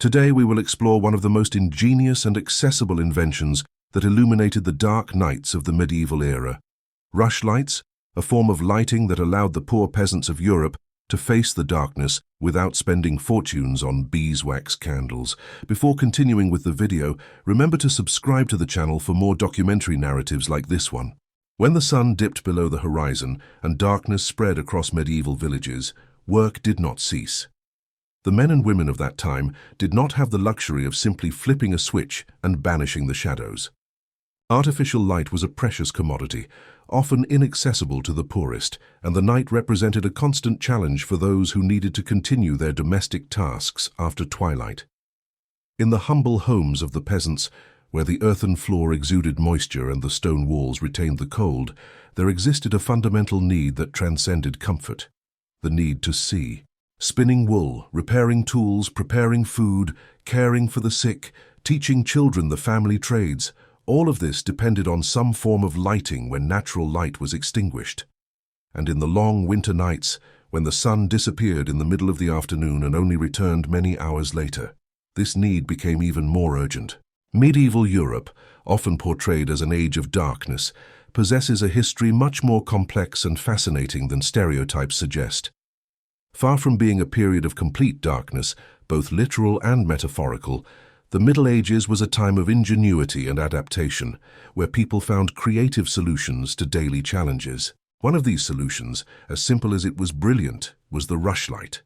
Today we will explore one of the most ingenious and accessible inventions that illuminated the dark nights of the medieval era. Rushlights, a form of lighting that allowed the poor peasants of Europe to face the darkness without spending fortunes on beeswax candles. Before continuing with the video, remember to subscribe to the channel for more documentary narratives like this one. When the sun dipped below the horizon and darkness spread across medieval villages, work did not cease. The men and women of that time did not have the luxury of simply flipping a switch and banishing the shadows. Artificial light was a precious commodity, often inaccessible to the poorest, and the night represented a constant challenge for those who needed to continue their domestic tasks after twilight. In the humble homes of the peasants, where the earthen floor exuded moisture and the stone walls retained the cold, there existed a fundamental need that transcended comfort: the need to see. Spinning wool, repairing tools, preparing food, caring for the sick, teaching children the family trades, all of this depended on some form of lighting when natural light was extinguished. And in the long winter nights, when the sun disappeared in the middle of the afternoon and only returned many hours later, this need became even more urgent. Medieval Europe, often portrayed as an age of darkness, possesses a history much more complex and fascinating than stereotypes suggest. Far from being a period of complete darkness, both literal and metaphorical, the Middle Ages was a time of ingenuity and adaptation, where people found creative solutions to daily challenges. One of these solutions, as simple as it was brilliant, was the rushlight.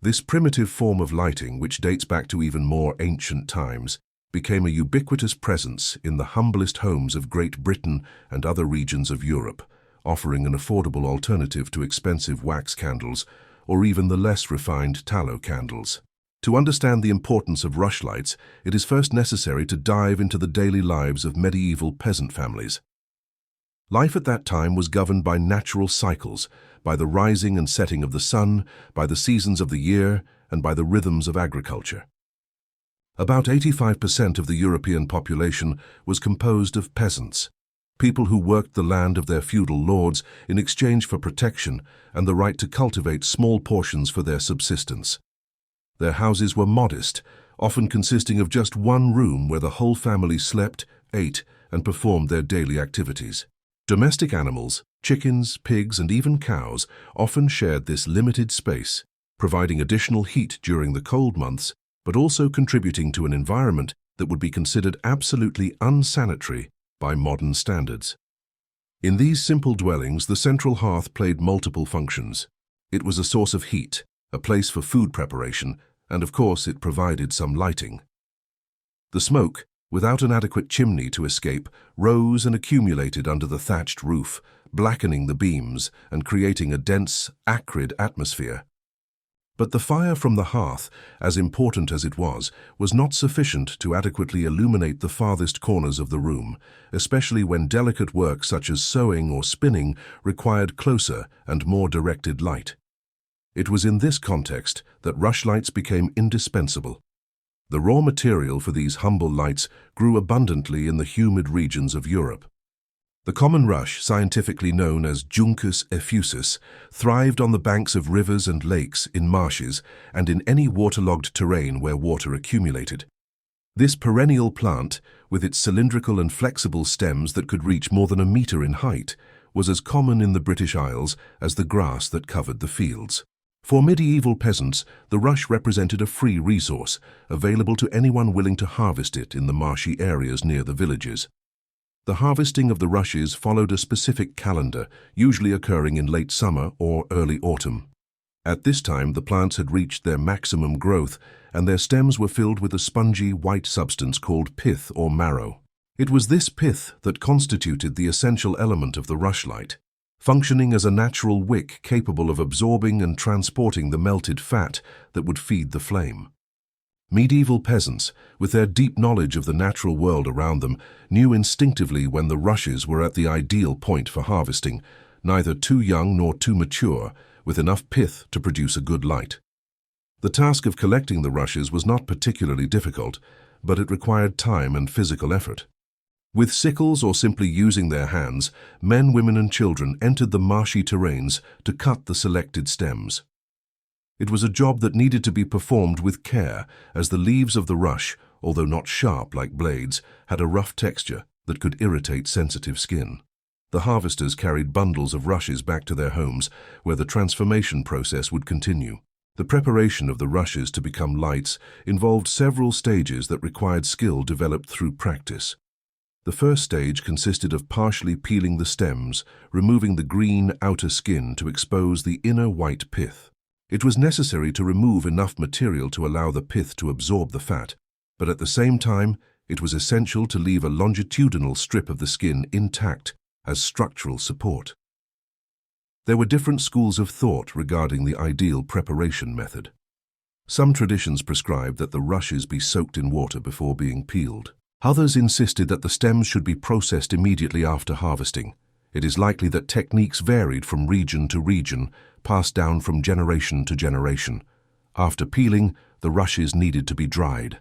This primitive form of lighting, which dates back to even more ancient times, became a ubiquitous presence in the humblest homes of Great Britain and other regions of Europe, offering an affordable alternative to expensive wax candles or even the less refined tallow candles. To understand the importance of rushlights, it is first necessary to dive into the daily lives of medieval peasant families. Life at that time was governed by natural cycles, by the rising and setting of the sun, by the seasons of the year, and by the rhythms of agriculture. About 85% of the European population was composed of peasants, people who worked the land of their feudal lords in exchange for protection and the right to cultivate small portions for their subsistence. Their houses were modest, often consisting of just one room where the whole family slept, ate, and performed their daily activities. Domestic animals, chickens, pigs, and even cows often shared this limited space, providing additional heat during the cold months, but also contributing to an environment that would be considered absolutely unsanitary by modern standards. In these simple dwellings, the central hearth played multiple functions. It was a source of heat, a place for food preparation, and of course it provided some lighting. The smoke, without an adequate chimney to escape, rose and accumulated under the thatched roof, blackening the beams and creating a dense, acrid atmosphere. But the fire from the hearth, as important as it was not sufficient to adequately illuminate the farthest corners of the room, especially when delicate work such as sewing or spinning required closer and more directed light. It was in this context that rushlights became indispensable. The raw material for these humble lights grew abundantly in the humid regions of Europe. The common rush, scientifically known as Juncus effusus, thrived on the banks of rivers and lakes, in marshes, and in any waterlogged terrain where water accumulated. This perennial plant, with its cylindrical and flexible stems that could reach more than a meter in height, was as common in the British Isles as the grass that covered the fields. For medieval peasants, the rush represented a free resource, available to anyone willing to harvest it in the marshy areas near the villages. The harvesting of the rushes followed a specific calendar, usually occurring in late summer or early autumn. At this time, the plants had reached their maximum growth, and their stems were filled with a spongy white substance called pith or marrow. It was this pith that constituted the essential element of the rushlight, functioning as a natural wick capable of absorbing and transporting the melted fat that would feed the flame. Medieval peasants, with their deep knowledge of the natural world around them, knew instinctively when the rushes were at the ideal point for harvesting, neither too young nor too mature, with enough pith to produce a good light. The task of collecting the rushes was not particularly difficult, but it required time and physical effort. With sickles or simply using their hands, men, women, and children entered the marshy terrains to cut the selected stems. It was a job that needed to be performed with care, as the leaves of the rush, although not sharp like blades, had a rough texture that could irritate sensitive skin. The harvesters carried bundles of rushes back to their homes, where the transformation process would continue. The preparation of the rushes to become lights involved several stages that required skill developed through practice. The first stage consisted of partially peeling the stems, removing the green outer skin to expose the inner white pith. It was necessary to remove enough material to allow the pith to absorb the fat, but at the same time, it was essential to leave a longitudinal strip of the skin intact as structural support. There were different schools of thought regarding the ideal preparation method. Some traditions prescribed that the rushes be soaked in water before being peeled. Others insisted that the stems should be processed immediately after harvesting. It is likely that techniques varied from region to region, passed down from generation to generation. After peeling, the rushes needed to be dried.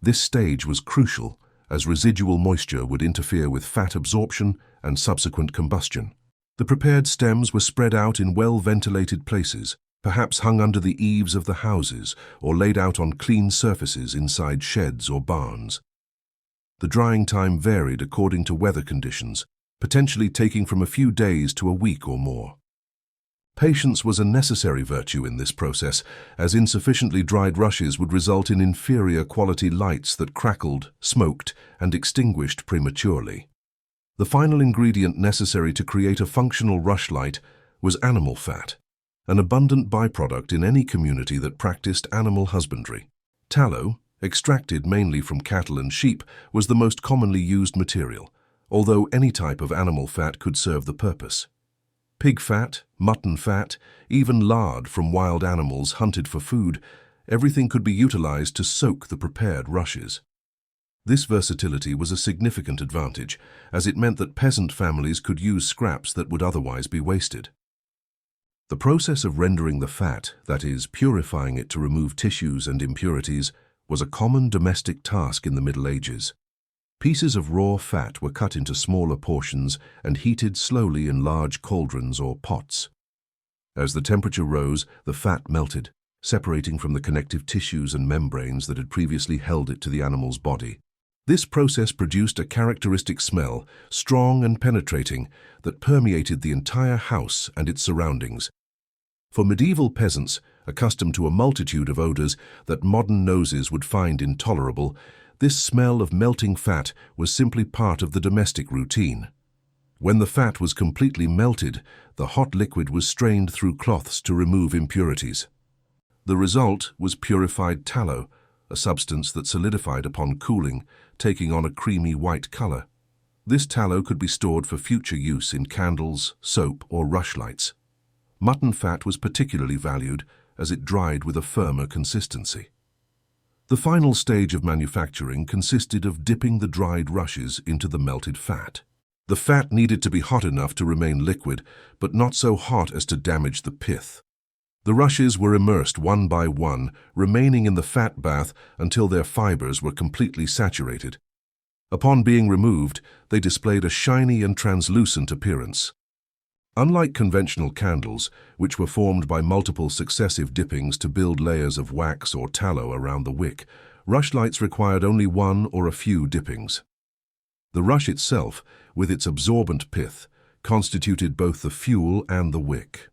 This stage was crucial, as residual moisture would interfere with fat absorption and subsequent combustion. The prepared stems were spread out in well-ventilated places, perhaps hung under the eaves of the houses or laid out on clean surfaces inside sheds or barns. The drying time varied according to weather conditions, potentially taking from a few days to a week or more. Patience was a necessary virtue in this process, as insufficiently dried rushes would result in inferior quality lights that crackled, smoked, and extinguished prematurely. The final ingredient necessary to create a functional rush light was animal fat, an abundant byproduct in any community that practiced animal husbandry. Tallow, extracted mainly from cattle and sheep, was the most commonly used material, although any type of animal fat could serve the purpose. Pig fat, mutton fat, even lard from wild animals hunted for food, everything could be utilized to soak the prepared rushes. This versatility was a significant advantage, as it meant that peasant families could use scraps that would otherwise be wasted. The process of rendering the fat, that is, purifying it to remove tissues and impurities, was a common domestic task in the Middle Ages. Pieces of raw fat were cut into smaller portions and heated slowly in large cauldrons or pots. As the temperature rose, the fat melted, separating from the connective tissues and membranes that had previously held it to the animal's body. This process produced a characteristic smell, strong and penetrating, that permeated the entire house and its surroundings. For medieval peasants, accustomed to a multitude of odors that modern noses would find intolerable, this smell of melting fat was simply part of the domestic routine. When the fat was completely melted, the hot liquid was strained through cloths to remove impurities. The result was purified tallow, a substance that solidified upon cooling, taking on a creamy white color. This tallow could be stored for future use in candles, soap, or rushlights. Mutton fat was particularly valued as it dried with a firmer consistency. The final stage of manufacturing consisted of dipping the dried rushes into the melted fat. The fat needed to be hot enough to remain liquid, but not so hot as to damage the pith. The rushes were immersed one by one, remaining in the fat bath until their fibers were completely saturated. Upon being removed, they displayed a shiny and translucent appearance. Unlike conventional candles, which were formed by multiple successive dippings to build layers of wax or tallow around the wick, rushlights required only one or a few dippings. The rush itself, with its absorbent pith, constituted both the fuel and the wick.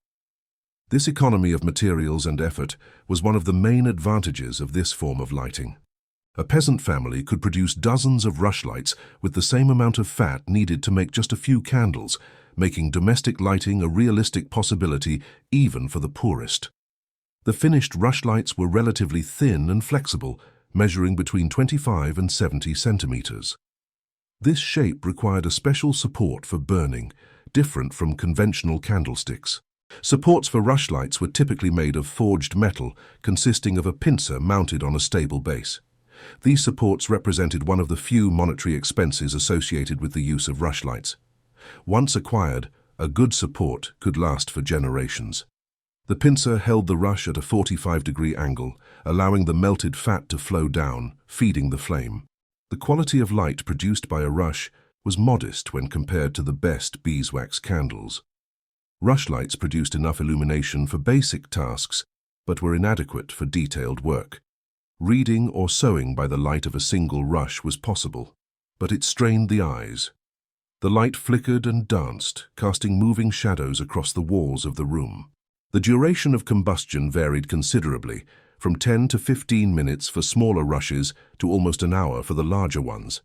This economy of materials and effort was one of the main advantages of this form of lighting. A peasant family could produce dozens of rushlights with the same amount of fat needed to make just a few candles, making domestic lighting a realistic possibility even for the poorest. The finished rushlights were relatively thin and flexible, measuring between 25 and 70 centimeters. This shape required a special support for burning, different from conventional candlesticks. Supports for rushlights were typically made of forged metal, consisting of a pincer mounted on a stable base. These supports represented one of the few monetary expenses associated with the use of rushlights. Once acquired, a good support could last for generations. The pincer held the rush at a 45-degree angle, allowing the melted fat to flow down, feeding the flame. The quality of light produced by a rush was modest when compared to the best beeswax candles. Rushlights produced enough illumination for basic tasks, but were inadequate for detailed work. Reading or sewing by the light of a single rush was possible, but it strained the eyes. The light flickered and danced, casting moving shadows across the walls of the room. The duration of combustion varied considerably, from 10 to 15 minutes for smaller rushes to almost an hour for the larger ones.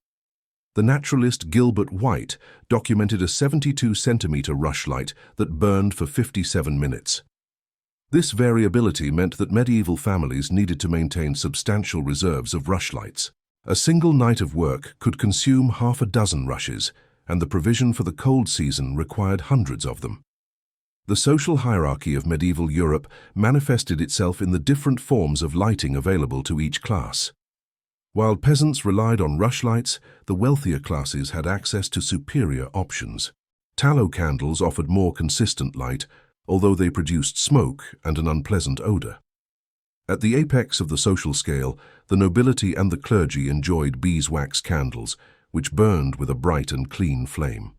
The naturalist Gilbert White documented a 72-centimeter rushlight that burned for 57 minutes. This variability meant that medieval families needed to maintain substantial reserves of rushlights. A single night of work could consume half a dozen rushes, and the provision for the cold season required hundreds of them. The social hierarchy of medieval Europe manifested itself in the different forms of lighting available to each class. While peasants relied on rushlights, the wealthier classes had access to superior options. Tallow candles offered more consistent light, although they produced smoke and an unpleasant odor. At the apex of the social scale, the nobility and the clergy enjoyed beeswax candles, which burned with a bright and clean flame.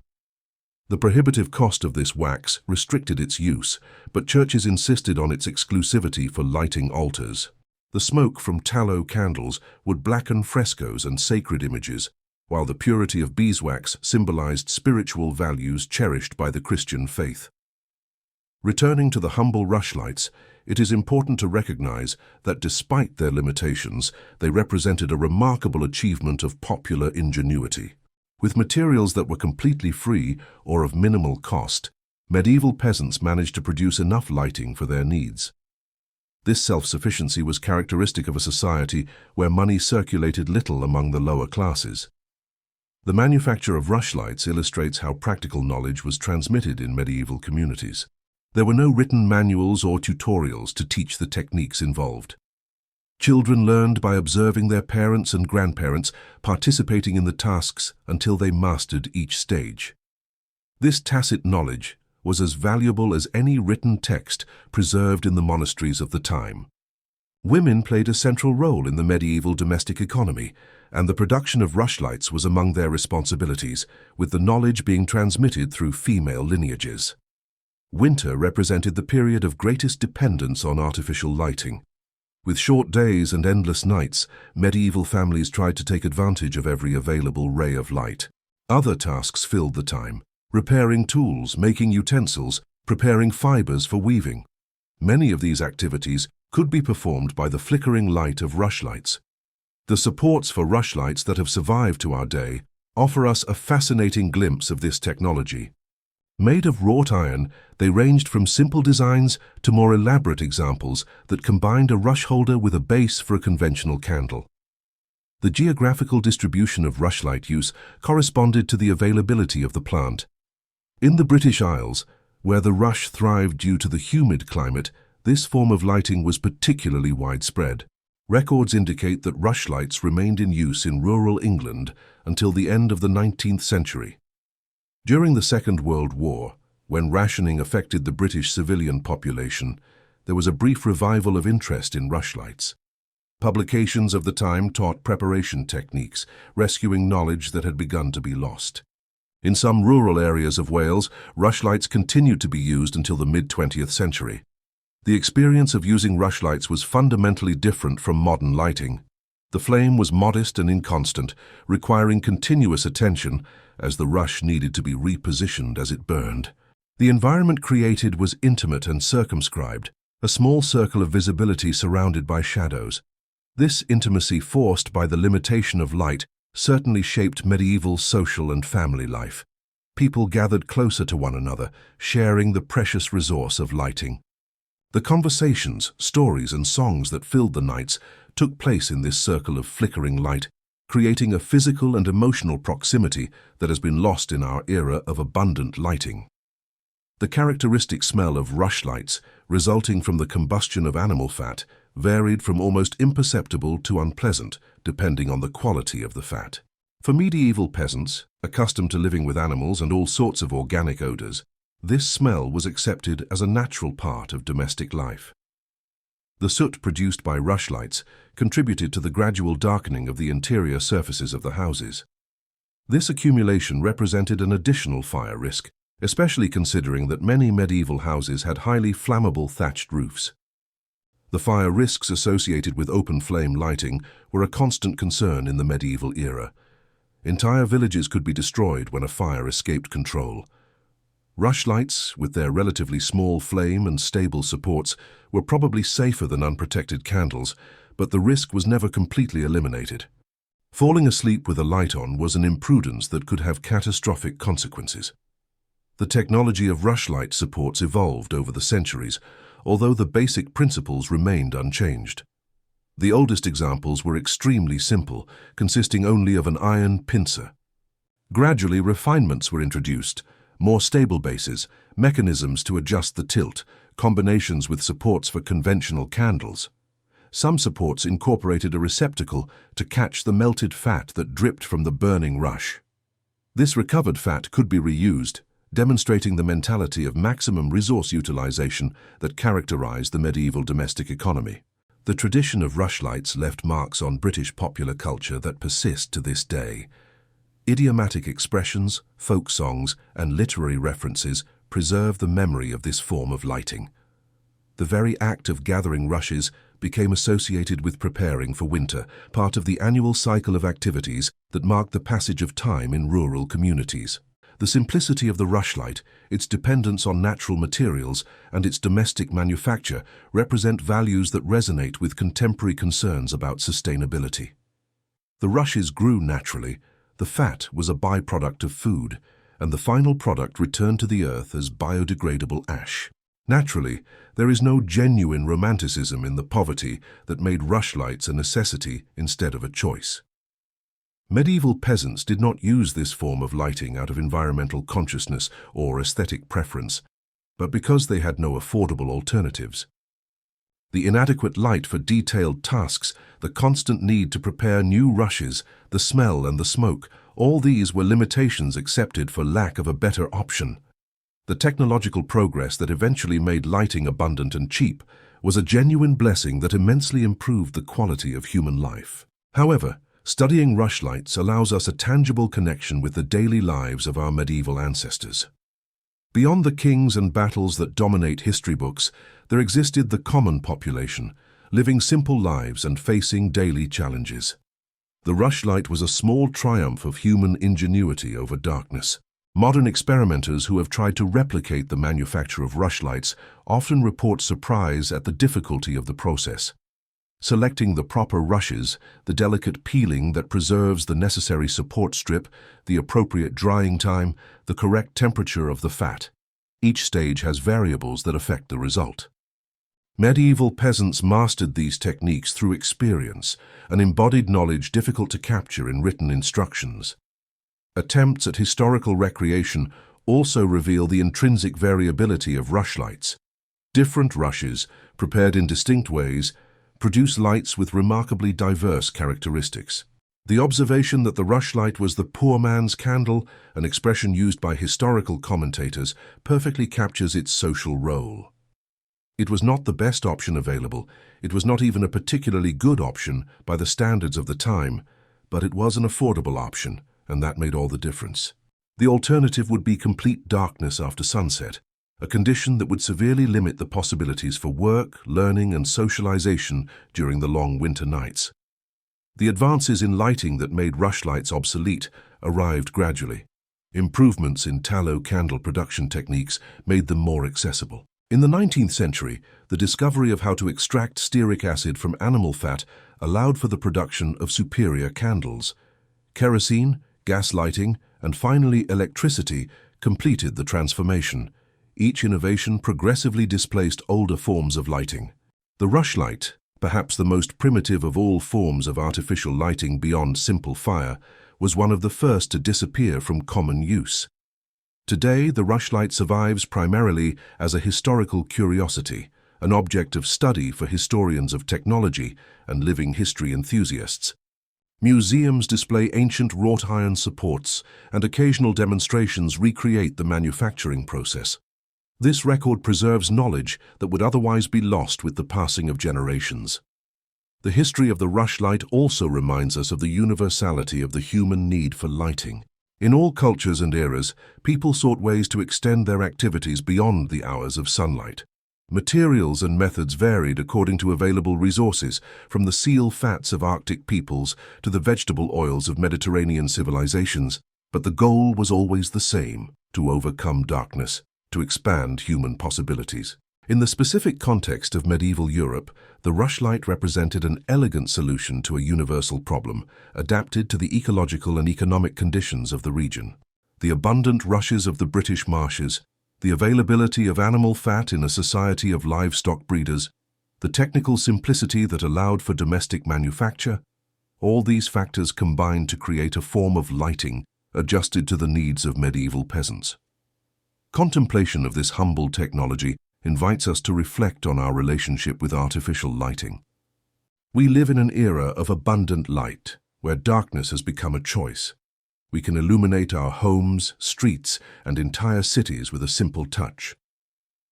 The prohibitive cost of this wax restricted its use, but churches insisted on its exclusivity for lighting altars. The smoke from tallow candles would blacken frescoes and sacred images, while the purity of beeswax symbolized spiritual values cherished by the Christian faith. Returning to the humble rushlights, it is important to recognize that despite their limitations, they represented a remarkable achievement of popular ingenuity. With materials that were completely free or of minimal cost, medieval peasants managed to produce enough lighting for their needs. This self-sufficiency was characteristic of a society where money circulated little among the lower classes. The manufacture of rushlights illustrates how practical knowledge was transmitted in medieval communities. There were no written manuals or tutorials to teach the techniques involved. Children learned by observing their parents and grandparents participating in the tasks until they mastered each stage. This tacit knowledge was as valuable as any written text preserved in the monasteries of the time. Women played a central role in the medieval domestic economy, and the production of rushlights was among their responsibilities, with the knowledge being transmitted through female lineages. Winter represented the period of greatest dependence on artificial lighting. With short days and endless nights, medieval families tried to take advantage of every available ray of light. Other tasks filled the time: repairing tools, making utensils, preparing fibers for weaving. Many of these activities could be performed by the flickering light of rushlights. The supports for rushlights that have survived to our day offer us a fascinating glimpse of this technology. Made of wrought iron, they ranged from simple designs to more elaborate examples that combined a rush holder with a base for a conventional candle. The geographical distribution of rushlight use corresponded to the availability of the plant. In the British Isles, where the rush thrived due to the humid climate, this form of lighting was particularly widespread. Records indicate that rushlights remained in use in rural England until the end of the 19th century. During the Second World War, when rationing affected the British civilian population, there was a brief revival of interest in rushlights. Publications of the time taught preparation techniques, rescuing knowledge that had begun to be lost. In some rural areas of Wales, rushlights continued to be used until the mid-20th century. The experience of using rushlights was fundamentally different from modern lighting. The flame was modest and inconstant, requiring continuous attention, as the rush needed to be repositioned as it burned. The environment created was intimate and circumscribed, a small circle of visibility surrounded by shadows. This intimacy, forced by the limitation of light, certainly shaped medieval social and family life. People gathered closer to one another, sharing the precious resource of lighting. The conversations, stories, and songs that filled the nights took place in this circle of flickering light, creating a physical and emotional proximity that has been lost in our era of abundant lighting. The characteristic smell of rushlights, resulting from the combustion of animal fat, varied from almost imperceptible to unpleasant, depending on the quality of the fat. For medieval peasants, accustomed to living with animals and all sorts of organic odors, this smell was accepted as a natural part of domestic life. The soot produced by rushlights contributed to the gradual darkening of the interior surfaces of the houses. This accumulation represented an additional fire risk, especially considering that many medieval houses had highly flammable thatched roofs. The fire risks associated with open-flame lighting were a constant concern in the medieval era. Entire villages could be destroyed when a fire escaped control. Rushlights, with their relatively small flame and stable supports, were probably safer than unprotected candles, but the risk was never completely eliminated. Falling asleep with a light on was an imprudence that could have catastrophic consequences. The technology of rushlight supports evolved over the centuries, although the basic principles remained unchanged. The oldest examples were extremely simple, consisting only of an iron pincer. Gradually, refinements were introduced: more stable bases, mechanisms to adjust the tilt, combinations with supports for conventional candles. Some supports incorporated a receptacle to catch the melted fat that dripped from the burning rush. This recovered fat could be reused, demonstrating the mentality of maximum resource utilization that characterized the medieval domestic economy. The tradition of rushlights left marks on British popular culture that persist to this day. Idiomatic expressions, folk songs, and literary references preserve the memory of this form of lighting. The very act of gathering rushes became associated with preparing for winter, part of the annual cycle of activities that marked the passage of time in rural communities. The simplicity of the rushlight, its dependence on natural materials, and its domestic manufacture represent values that resonate with contemporary concerns about sustainability. The rushes grew naturally, the fat was a byproduct of food, and the final product returned to the earth as biodegradable ash. Naturally, there is no genuine romanticism in the poverty that made rushlights a necessity instead of a choice. Medieval peasants did not use this form of lighting out of environmental consciousness or aesthetic preference, but because they had no affordable alternatives. The inadequate light for detailed tasks, the constant need to prepare new rushes, the smell and the smoke, all these were limitations accepted for lack of a better option. The technological progress that eventually made lighting abundant and cheap was a genuine blessing that immensely improved the quality of human life. However, studying rushlights allows us a tangible connection with the daily lives of our medieval ancestors. Beyond the kings and battles that dominate history books, there existed the common population, living simple lives and facing daily challenges. The rushlight was a small triumph of human ingenuity over darkness. Modern experimenters who have tried to replicate the manufacture of rushlights often report surprise at the difficulty of the process. Selecting the proper rushes, the delicate peeling that preserves the necessary support strip, the appropriate drying time, the correct temperature of the fat. Each stage has variables that affect the result. Medieval peasants mastered these techniques through experience, an embodied knowledge difficult to capture in written instructions. Attempts at historical recreation also reveal the intrinsic variability of rushlights. Different rushes, prepared in distinct ways, produce lights with remarkably diverse characteristics. The observation that the rushlight was the poor man's candle, an expression used by historical commentators, perfectly captures its social role. It was not the best option available, it was not even a particularly good option by the standards of the time, but it was an affordable option, and that made all the difference. The alternative would be complete darkness after sunset, a condition that would severely limit the possibilities for work, learning, and socialization during the long winter nights. The advances in lighting that made rushlights obsolete arrived gradually. Improvements in tallow candle production techniques made them more accessible. In the 19th century, the discovery of how to extract stearic acid from animal fat allowed for the production of superior candles. Kerosene, gas lighting, and finally electricity completed the transformation. Each innovation progressively displaced older forms of lighting. The rushlight, perhaps the most primitive of all forms of artificial lighting beyond simple fire, was one of the first to disappear from common use. Today, the rushlight survives primarily as a historical curiosity, an object of study for historians of technology and living history enthusiasts. Museums display ancient wrought iron supports, and occasional demonstrations recreate the manufacturing process. This record preserves knowledge that would otherwise be lost with the passing of generations. The history of the rushlight also reminds us of the universality of the human need for lighting. In all cultures and eras, people sought ways to extend their activities beyond the hours of sunlight. Materials and methods varied according to available resources, from the seal fats of Arctic peoples to the vegetable oils of Mediterranean civilizations, but the goal was always the same: to overcome darkness, to expand human possibilities. In the specific context of medieval Europe, the rushlight represented an elegant solution to a universal problem, adapted to the ecological and economic conditions of the region. The abundant rushes of the British marshes, the availability of animal fat in a society of livestock breeders, the technical simplicity that allowed for domestic manufacture, all these factors combined to create a form of lighting adjusted to the needs of medieval peasants. Contemplation of this humble technology invites us to reflect on our relationship with artificial lighting. We live in an era of abundant light, where darkness has become a choice. We can illuminate our homes, streets, and entire cities with a simple touch.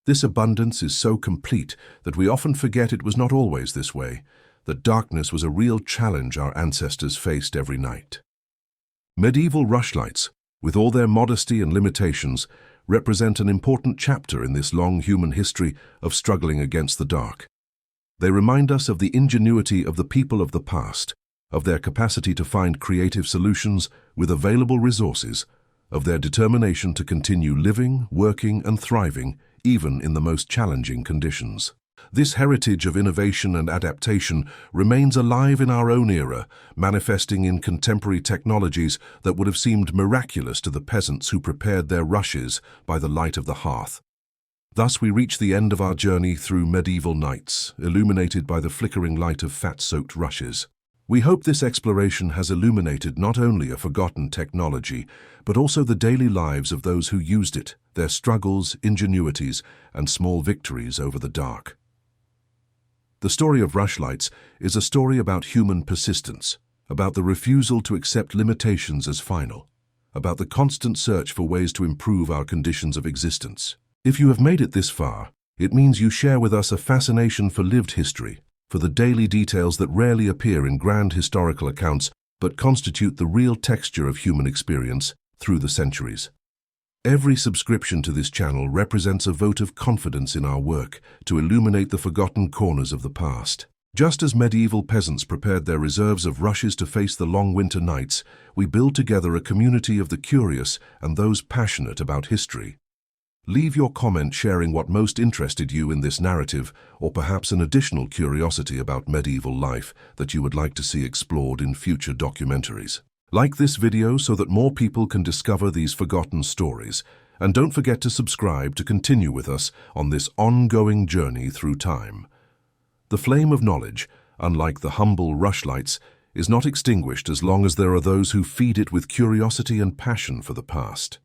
This abundance is so complete that we often forget it was not always this way, that darkness was a real challenge our ancestors faced every night. Medieval rushlights, with all their modesty and limitations, represent an important chapter in this long human history of struggling against the dark. They remind us of the ingenuity of the people of the past, of their capacity to find creative solutions with available resources, of their determination to continue living, working, and thriving even in the most challenging conditions. This heritage of innovation and adaptation remains alive in our own era, manifesting in contemporary technologies that would have seemed miraculous to the peasants who prepared their rushes by the light of the hearth. Thus we reach the end of our journey through medieval nights, illuminated by the flickering light of fat-soaked rushes. We hope this exploration has illuminated not only a forgotten technology, but also the daily lives of those who used it, their struggles, ingenuities, and small victories over the dark. The story of rushlights is a story about human persistence, about the refusal to accept limitations as final, about the constant search for ways to improve our conditions of existence. If you have made it this far, it means you share with us a fascination for lived history, for the daily details that rarely appear in grand historical accounts but constitute the real texture of human experience through the centuries. Every subscription to this channel represents a vote of confidence in our work to illuminate the forgotten corners of the past. Just as medieval peasants prepared their reserves of rushes to face the long winter nights, we build together a community of the curious and those passionate about history. Leave your comment sharing what most interested you in this narrative, or perhaps an additional curiosity about medieval life that you would like to see explored in future documentaries. Like this video so that more people can discover these forgotten stories, and don't forget to subscribe to continue with us on this ongoing journey through time. The flame of knowledge, unlike the humble rushlights, is not extinguished as long as there are those who feed it with curiosity and passion for the past.